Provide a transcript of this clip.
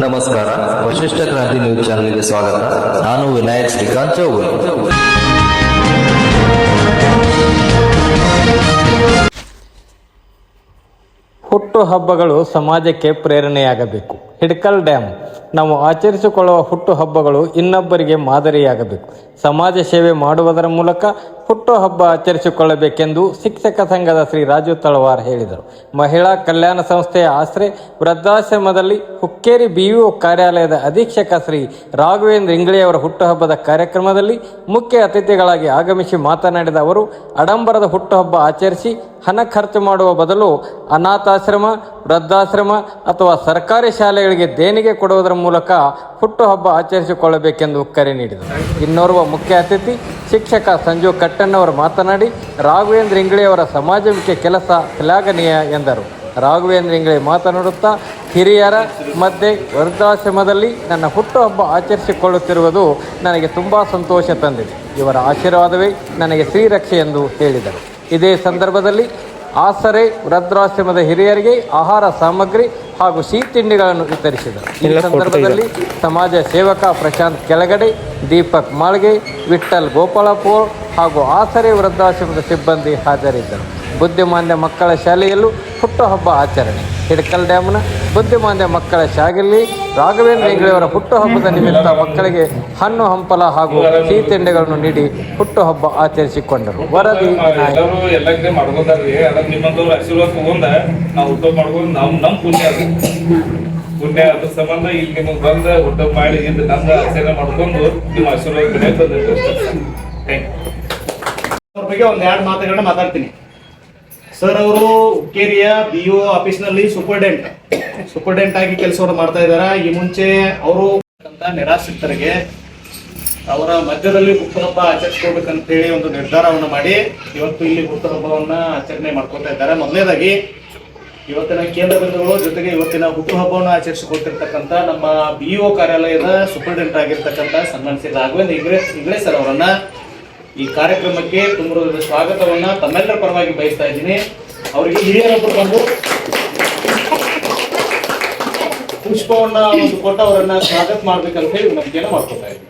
ನಮಸ್ಕಾರ, ವಶಿಷ್ಠ ಕ್ರಾಂತಿ ನ್ಯೂಸ್ ಚಾನೆಲ್ಗೆ ಸ್ವಾಗತ. ನಾನು ವಿನಾಯಕ್ ಶ್ರೀಕಾಂತ್ ಚೌಗುಲೆ. ಹುಟ್ಟು ಹಬ್ಬಗಳು ಸಮಾಜಕ್ಕೆ ಪ್ರೇರಣೆಯಾಗಬೇಕು. ಹಿಡಕಲ್ ಡ್ಯಾಮ್. ನಾವು ಆಚರಿಸಿಕೊಳ್ಳುವ ಹುಟ್ಟು ಹಬ್ಬಗಳು ಇನ್ನೊಬ್ಬರಿಗೆ ಮಾದರಿಯಾಗಬೇಕು. ಸಮಾಜ ಸೇವೆ ಮಾಡುವುದರ ಮೂಲಕ ಹುಟ್ಟು ಹಬ್ಬ ಆಚರಿಸಿಕೊಳ್ಳಬೇಕೆಂದು ಶಿಕ್ಷಕ ಸಂಘದ ಶ್ರೀ ರಾಜು ತಳವಾರ್ ಹೇಳಿದರು. ಮಹಿಳಾ ಕಲ್ಯಾಣ ಸಂಸ್ಥೆಯ ಆಶ್ರಯ ವೃದ್ಧಾಶ್ರಮದಲ್ಲಿ ಹುಕ್ಕೇರಿ BO ಕಾರ್ಯಾಲಯದ ಅಧೀಕ್ಷಕ ಶ್ರೀ ರಾಘವೇಂದ್ರ ಇಂಗ್ಳೆಯವರ ಹುಟ್ಟುಹಬ್ಬದ ಕಾರ್ಯಕ್ರಮದಲ್ಲಿ ಮುಖ್ಯ ಅತಿಥಿಗಳಾಗಿ ಆಗಮಿಸಿ ಮಾತನಾಡಿದ ಅವರು, ಆಡಂಬರದ ಹುಟ್ಟುಹಬ್ಬ ಆಚರಿಸಿ ಹಣ ಖರ್ಚು ಮಾಡುವ ಬದಲು ಅನಾಥಾಶ್ರಮ, ವೃದ್ಧಾಶ್ರಮ ಅಥವಾ ಸರ್ಕಾರಿ ಶಾಲೆಗಳಿಗೆ ದೇಣಿಗೆ ಕೊಡುವುದರ ಮೂಲಕ ಹುಟ್ಟುಹಬ್ಬ ಆಚರಿಸಿಕೊಳ್ಳಬೇಕೆಂದು ಕರೆ ನೀಡಿದರು. ಇನ್ನೋರ್ವ ಮುಖ್ಯ ಅತಿಥಿ ಶಿಕ್ಷಕ ಸಂಜು ಕಟ್ಟಣ್ಣವರು ಮಾತನಾಡಿ, ರಾಘವೇಂದ್ರ ಇಂಗ್ಳೆಯವರ ಸಮಾಜಮುಖಿ ಕೆಲಸ ಶ್ಲಾಘನೀಯ ಎಂದರು. ರಾಘವೇಂದ್ರ ಇಂಗ್ಳೆ ಮಾತನಾಡುತ್ತಾ, ಹಿರಿಯರ ಮಧ್ಯೆ ವೃದ್ಧಾಶ್ರಮದಲ್ಲಿ ನನ್ನ ಹುಟ್ಟುಹಬ್ಬ ಆಚರಿಸಿಕೊಳ್ಳುತ್ತಿರುವುದು ನನಗೆ ತುಂಬ ಸಂತೋಷ ತಂದಿದೆ. ಇವರ ಆಶೀರ್ವಾದವೇ ನನಗೆ ಶ್ರೀರಕ್ಷೆ ಎಂದು ಹೇಳಿದರು. ಇದೇ ಸಂದರ್ಭದಲ್ಲಿ ಆಸರೆ ವೃದ್ಧಾಶ್ರಮದ ಹಿರಿಯರಿಗೆ ಆಹಾರ ಸಾಮಗ್ರಿ ಹಾಗೂ ಸಿಹಿ ತಿಂಡಿಗಳನ್ನು ವಿತರಿಸಿದರು. ಈ ಸಂದರ್ಭದಲ್ಲಿ ಸಮಾಜ ಸೇವಕ ಪ್ರಶಾಂತ್ ಕೆಳಗಡೆ, ದೀಪಕ್ ಮಾಳ್ಗೆ, ವಿಠ್ಠಲ್ ಗೋಪಾಲಪುರ್ ಹಾಗೂ ಆಸರೆ ವೃದ್ಧಾಶ್ರಮದ ಸಿಬ್ಬಂದಿ ಹಾಜರಿದ್ದರು. ಬುದ್ಧಿಮಾಂದ್ಯ ಮಕ್ಕಳ ಶಾಲೆಯಲ್ಲೂ ಹುಟ್ಟುಹಬ್ಬ ಆಚರಣೆ. ಹಿಡಕಲ್ ಡ್ಯಾಮ್ನ ಬುದ್ಧಿಮಾಂದ್ಯ ಮಕ್ಕಳ ಶಾಲೆಯಲ್ಲಿ ರಾಘವೇಂದ್ರ ಇಂಗ್ಳೆಯವರ ಹುಟ್ಟುಹಬ್ಬದ ನಿಮಿತ್ತ ಮಕ್ಕಳಿಗೆ ಹಣ್ಣು ಹಂಪಲ ಹಾಗೂ ಸಿಹಿ ತಿಂಡಿಗಳನ್ನು ನೀಡಿ ಹುಟ್ಟುಹಬ್ಬ ಆಚರಿಸಿಕೊಂಡರು. ವರದಿ ಪುಣ್ಯ ಅದ್ರ ಸಂಬಂಧ ಇಲ್ಲಿ ನಿಮಗೆ ಬಂದ ಊಟ ಮಾಡಿ ಇದು ನಂದು ಆಚರಣೆ ಮಾಡ್ಕೊಂಡು ನಿಮ್ಮ ಆಶೀರ್ವಾದ ಬಗ್ಗೆ ಒಂದ್ ಎರಡು ಮಾತುಗಳನ್ನ ಮಾತಾಡ್ತೀನಿ. ಸರ್ ಅವರು ಹುಕ್ಕೇರಿಯ BO ಆಫೀಸ್ನಲ್ಲಿ ಸೂಪರ್ಡೆಂಟ್ ಆಗಿ ಕೆಲಸವನ್ನು ಮಾಡ್ತಾ ಇದ್ದಾರೆ. ಈ ಮುಂಚೆ ಅವರು ನಿರಾಶ್ರಿತರಿಗೆ ಅವರ ಮಧ್ಯದಲ್ಲಿ ಹುಟ್ಟುಹಬ್ಬ ಆಚರಿಸ್ಕೋಬೇಕಂತ ಹೇಳಿ ಒಂದು ನಿರ್ಧಾರವನ್ನು ಮಾಡಿ ಇವತ್ತು ಇಲ್ಲಿ ಹುಟ್ಟುಹಬ್ಬವನ್ನ ಆಚರಣೆ ಮಾಡ್ಕೊತಾ ಇದ್ದಾರೆ. ಮೊದಲನೇದಾಗಿ ಇವತ್ತಿನ ಕೇಂದ್ರ ಬಿಂದುಗಳು ಜೊತೆಗೆ ಇವತ್ತಿನ ಹುಟ್ಟುಹಬ್ಬವನ್ನು ಆಚರಿಸಿಕೊಳ್ತಿರ್ತಕ್ಕಂಥ ನಮ್ಮ BO ಕಾರ್ಯಾಲಯದ ಸೂಪರ್ಡೆಂಟ್ ಆಗಿರ್ತಕ್ಕಂಥ ಸನ್ಮಾನಿಸಿದ ರಾಘವೇಂದ್ರ ಇಂಗ್ಳೆ ಸರ್ ಅವರನ್ನ ಈ ಕಾರ್ಯಕ್ರಮಕ್ಕೆ ತುಂಬ ಸ್ವಾಗತವನ್ನ ತಮ್ಮೆಲ್ಲರ ಪರವಾಗಿ ಬಯಸ್ತಾ ಇದ್ದೀನಿ. ಅವರಿಗೆ ಹಿರಿಯರೊಬ್ಬರು ಬಂದು ಪುಷ್ಪವನ್ನ ಒಂದು ಕೊಟ್ಟು ಅವರನ್ನ ಸ್ವಾಗತ ಮಾಡ್ಬೇಕಂತ ಹೇಳಿ ವಿನಂತಿಯನ್ನು ಮಾಡ್ಕೊತಾ ಇದ್ದೀನಿ.